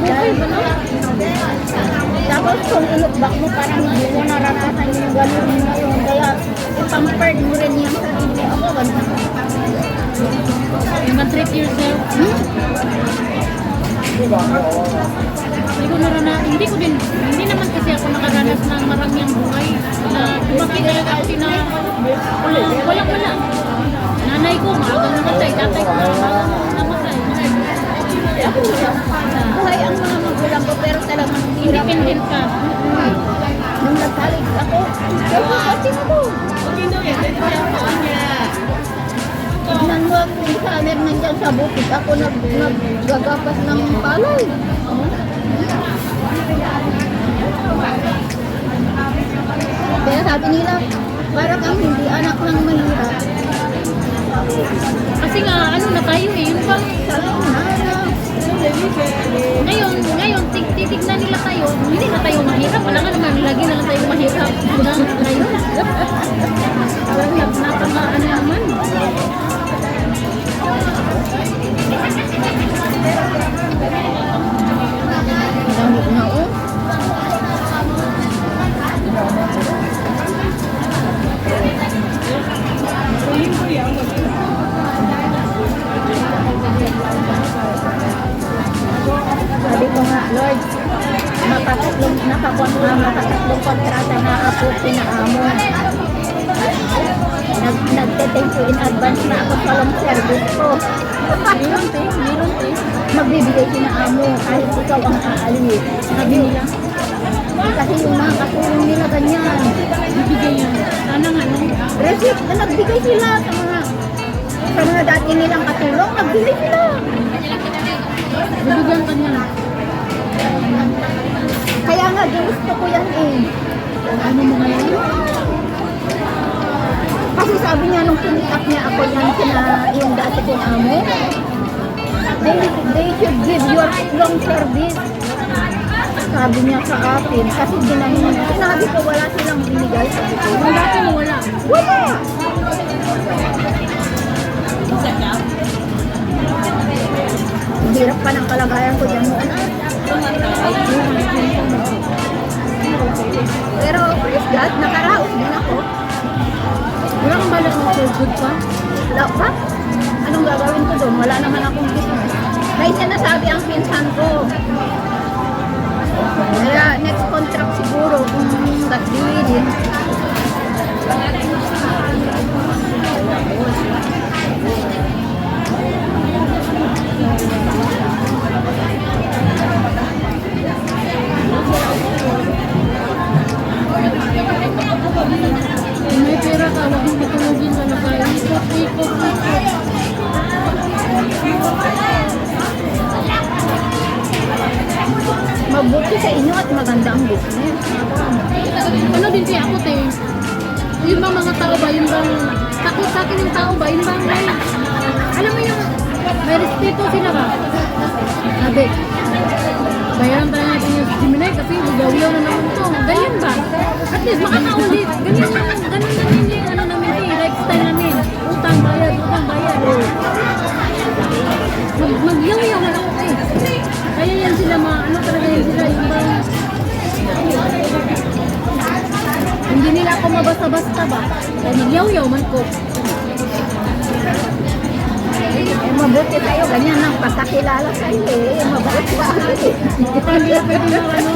Okay ba no? Tapos kung ilukbak mo, parang hindi mo naranasan yung gano'n ngayon. Kaya ipang-perd mo rin yung sarili. Ako, gano'n. You can treat yourself. Hindi ko din, hindi naman kasi ako nakaranas ng maraming buhay na lumaki talaga ako na walang-wala. Nanay ko, maagang namatay, tatay ko, maagang namatay. Buhay ang mga magulang ko, pero talagang hirap. Independent ka. Nung nagkalig ako, kasi ako. Tignan mo, yung saler nandiyan sa bukid, ako naggagapas ng palay. Kaya sabi nila, para kang hindi anak ng mahirap. Kasi nga, ano na tayo eh, yun bang ngayon, titignan nila tayo, hindi na tayo mahirap, wala nga naman, lagi na lang tayo mahirap. Ngayon, natamaan naman. Dami na oh. Sabi ko nga, Lord, makatatlong kontrata na ako pinaamo. Nagte-thank you in advance na ako sa long service ko. Meron tayo. Magbibigay sinaamo kahit ikaw ang aalis. Sabi nila, Kasi yung mga katulong nila ganyan. bibigay yan. Sana nga, no? Receipt na nagbigay sila sa mga dati nilang katulong, nagbigay sila. Bibigyan ka niya. Kaya nga, ginusto ko yan eh. Ano mo ngayon? Kasi sabi niya nung pinick-up niya ako yan yung dati kong amo, they should give your long service. Sabi niya sa akin, kasi sinabi ko wala silang binigay. Sabi ko, Ang dati mo wala. wala! Hirap pa ng kalagayan ko dyan noon. Pero praise God, nakaraos din ako. Wala kang balak ng for good pa? Wala pa? Anong gagawin ko doon? Wala naman akong business. May sinasabi ang pinsan ko. Kaya next contract siguro kung gagawin. Kung may pera ka, huwag mong matulogin talaga. Ikot. Mabuti sa inyo at maganda ang business. Ano din kaya ako, te? Yung bang mga tao ba? Yung bang takot sa akin yung tao ba? Yung bang may, alam mo yung may respeto sila ba? Sabi, bayaran tayo natin yung Gemini kasi magawiyaw na naman to. Ganyan ba? At least makakaulit. Ganyan namin yung ano namin eh, lifestyle namin. Utang bayad. Magyawiyaw na lang ako eh. Kaya yan sila ano talaga yan sila yung bang hindi nila ako mabasta-basta ba? Kaya magyaw-yaw man ko. Mabuti tayo, ganyan ang pagkakilala sa'yo eh. Mabuti pa ako eh. Hindi na pwede na ano.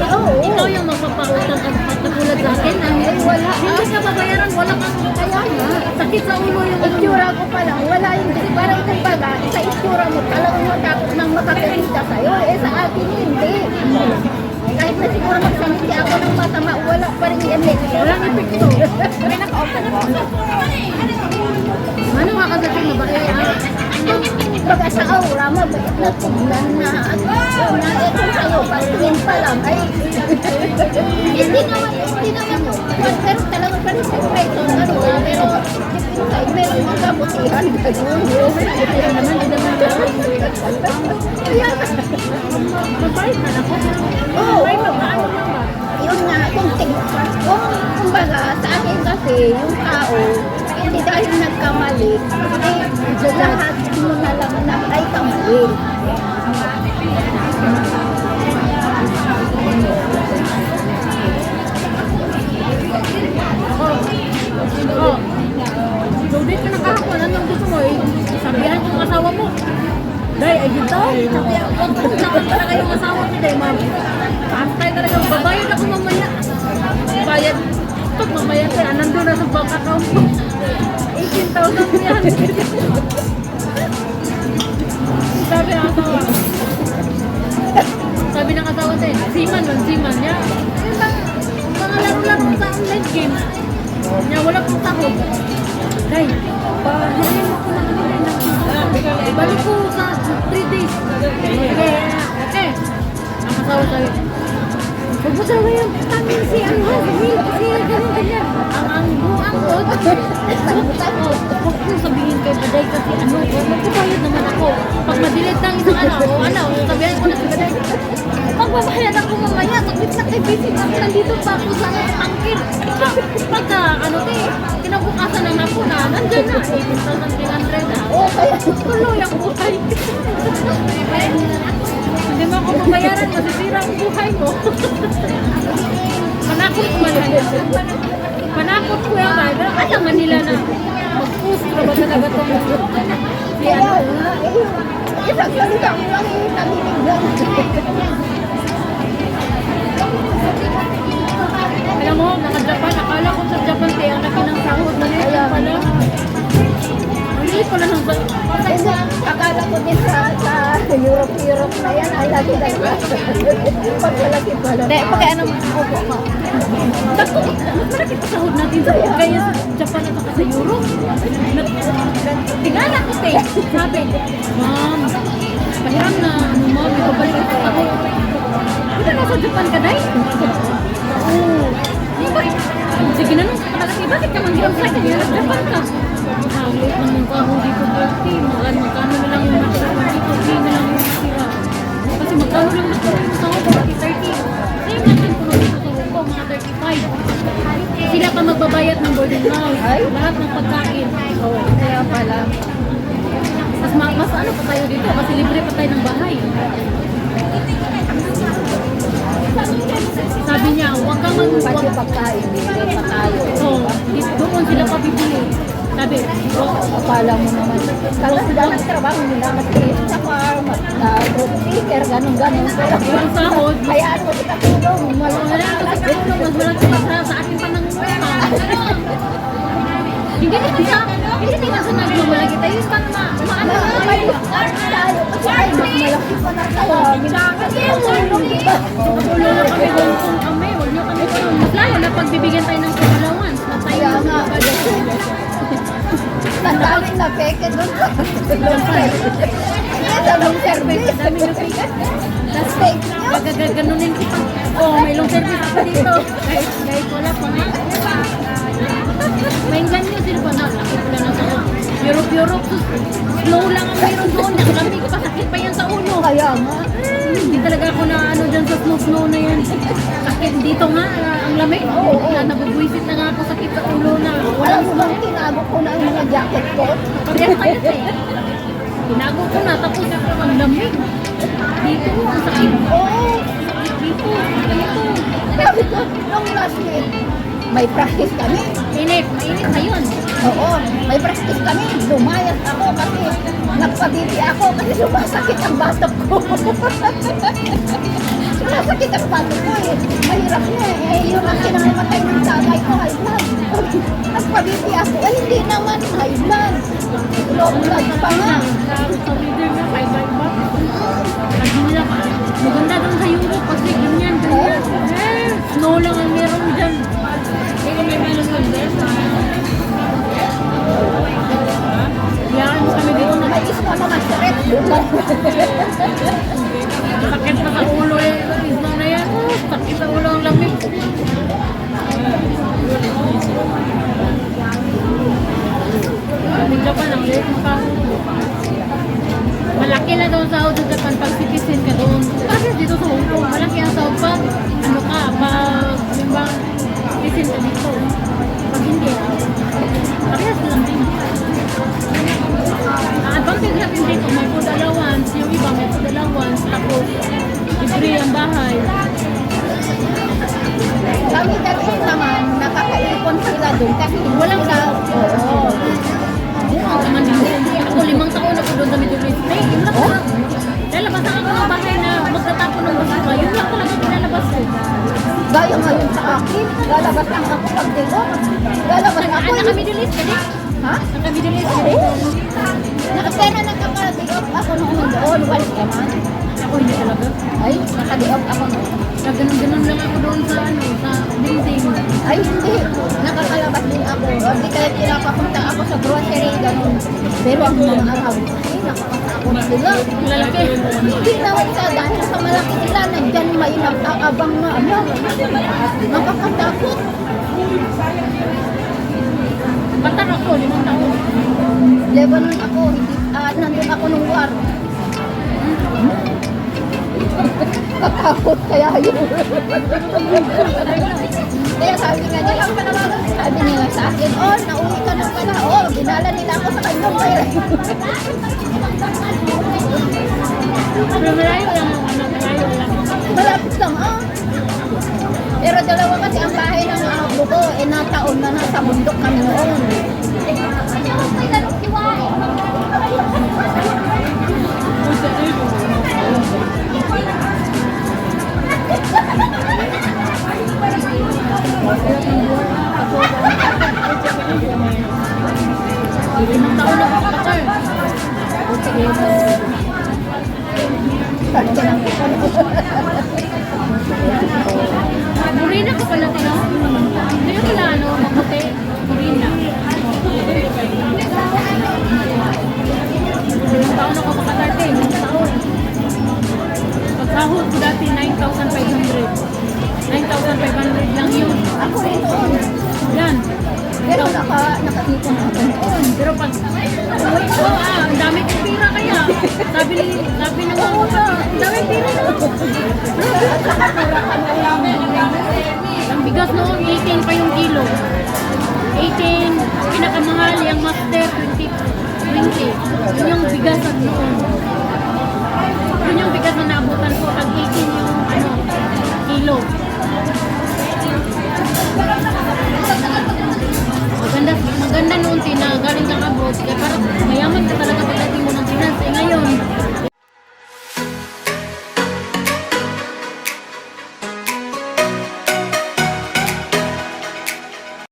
Oo. Ikaw yung magpapautang at patulad sa akin. Wala. Hindi ka babayaran, wala kang kaya nga. Sakit sa ulo yung Itsura ko pa lang, wala yung parang kumbaga, sa itsura mo, talagang matakot nang makakilita sa'yo. Eh sa akin hindi. Kahit na siguro magsamiti ako ng masama, wala pa rin yan eh. walang epekto. May naka-open ako. Ano nga kasi sa babae? Baga sa aura mo, bakit natignan na at ito sa'yo, patingin pa lang, ay hindi naman mo. Pero talaga pa rin sa person, ano nga, pero inside, meron mga kabutihan, gano'n. Kaya naman, hindi naman Kaya, mabait na ako. oo, Ay, magkaano lang ba? yun nga, kumbaga, sa akin kasi, yung tao, hindi dahil nagkamali, eh, lahat mo na lang na ay kamali. daw. Sabi ako, Kung saan talaga yung asawa ko dahil ma'am. Pantay talaga. Babayad ako mamaya. Bayad. Pag mamaya kaya nandun na sa bank account ko. 18,000 yan. Sabi ng asawa. Sabi ng asawa sa'yo, seaman niya. Yung mga laro-laro sa online game. Niya, wala pong takot. Day, pahirin mo ko na kami rin. Balik ko sa 3 days. Okay. Ang asawa sa'yo, huwag mo talaga yung tamin si ano, kasi ganyan. Ang buang ko. Huwag ko sabihin kay Baday kasi ano, magpabayad naman ako. Pag madelete ng isang ano, sabihin ko na si Baday, magbabayad ako mamaya, sakit na kay busy ako, nandito pa ako sa angkin. Pagka, kinabukasan na ako na, nandyan na, 18,300 na. Oo, kaya Tuloy ang buhay. Hindi mo ako mabayaran, masisira ang buhay mo. Panakot ko yan. Panakot ko yan, pero alam nila na mag-post na ba talaga itong si kaya ano. nga, isang salita ko lang yung nanginigyan. Alam mo, naka-Japan, akala ko sa Japan kaya ang laki ng sahod na nila pala. Ang liit pala ng sahod. Kasi akala ko din sa Europe na yan, ay lagi na yun. Pagkalaki pala. Hindi, pag ano, opo ka. Dako, mas malaki pa sahod natin sa kaya sa Japan at saka sa Europe. Tingala ko, te. Sabi, ma'am, pahiram na, ano ma'am, ibabalik ko ako. Kita nasa Japan ka, day? Oo. Sige na nung palaki, bakit ka manghiram sa akin? Nasa Japan ka. Halit ng mga kaho dito, 30. Magkano na lang yung natira dito, 3 na lang yung natira. Kasi magkano lang natira yung sahod, 30. Same natin kung dito sa Hong Kong, mga 35. Sila pa magbabayad ng boarding house, lahat ng pagkain. Oo, kaya pala. Mas ano pa tayo dito, kasi libre pa tayo ng bahay. Sabi niya, huwag kang Pati pagkain dito pa tayo. doon sila pa bibili. Sabi, Akala mo naman. Kala sila nagtrabaho nila, mag-tiis sa farm, mag-ticker, ganun-ganun. yung sahod, Hayaan mo kita tulong. wala na kasi katulong, mas wala sa akin pa nang Hindi naman sa nagmamala kita, yung pang maano May art tayo. Kasi ay, mas malaki pa na tayo. Kasi tulong kita. Tulong na kami, Hong Kong kami, huwag niyo kami tulong. Mas lalo na pagbibigyan tayo ng allowance, na tayo Kaya nga. Tandaan na peke doon. Sa long service. dami na pika. Tapos fake news. Gaganunin ko pa. May long service pa dito. Kahit wala pa nga. May ganyan sila pa na. Laki pala na sa Europe. Slow lang ang meron doon. Lamig pa. Sakit pa yan sa ulo. Kaya nga. Hindi talaga ako na ano dyan sa snow na yan. Sakit dito nga. Ang lamig. Nabubwisit na nga ako. Sakit sa ulo na. Alam mo bang tinago ko na ang mga jacket ko? Parehas tayo eh. Tinago ko na. Tapos ang lamig. Dito. Ang sakit. Oo. Dito. Sabi ko, nung last week, may practice kami. Mainit na yun. Oo, may practice kami. Lumayas ako kasi nagpabili ako kasi sumasakit ang batok ko. Sumasakit ang batok ko eh. Mahirap na eh. Yung ang kinakamatay ng tatay ko, high blood. Nagpabili ako. Eh, hindi naman high blood. Low blood pa nga. Sa leader na, bye-bye ba? Kasi nila, maganda doon sa Europe kasi ganyan. Snow lang ang meron dyan. Hindi ko may meron doon din. Yan, kami dito na May ismo naman sa red. sakit pa sa ulo eh. Snow na yan. Sakit sa ulo ang lamig. Sa Japan, ang liit mo pa. Malaki na daw ang sahod sa Japan pag citizen ka doon. Kasi dito sa Hong Kong, malaki ang sahod pag ano ka, pag limbang citizen ka dito. Pag hindi, parehas lang din. Ang advantage natin dito, may food allowance, yung iba may food allowance, tapos libre ang bahay. Kami dati naman, nakakaipon sila doon kasi Walang sila. Oo. Ako 5 taon ako doon sa Middle East. Yun lang lalabas lang ako pag dilo. Lalabas ako. Naka-Middle East ka din? Ha? Naka-Middle East ka Oo. din? Pero nakaka-day-off ako noon doon. Wala ka man. Ako hindi talaga. Ay, naka-day-off ako noon. Nagganon-ganon lang ako doon sa ano, sa building. Ay, hindi. Nakakalabas din ako. O di kaya pinapapunta ako sa grocery, ganun. Pero ang mga araw, ay, nakakatakot sila. Lalaki. Hindi naman sa dahil sa malaki sila, nandyan may nag-aabang na ano. Nakakatakot. Bata ako, 5 taon. Lebanon ako, hindi, nandun ako nung war. Katakot kaya yun. Kaya sabi nga nila, sabi nila sa akin, oh, nauwi ka na pala. Oh, dinala nila ako sa kanyang pera. Pero malayo lang ang ano, malayo lang. Malapit lang, ah. Pero dalawa kasi ang bahay ng amo ko, nataon na nasa bundok kami noon. Ilang taon na ako kasal. Sabi ko lang, Morena ka pala, Tino? Hindi ka pala, ano, maputi. Morena. Ilang taon ako makatarte, ilang taon. Pagsahod ko dati, 9,500. 9,500 lang yun. ako rin noon. Yan. Pero nakatipon ako noon. Pero pag uwi ko, ang dami kong pira kaya. Sabi ng mga uta, ang dami pira na. Ang bigas noon, 18 pa yung kilo. 18, pinakamahal, yung master, 20. Yun yung bigas at noon.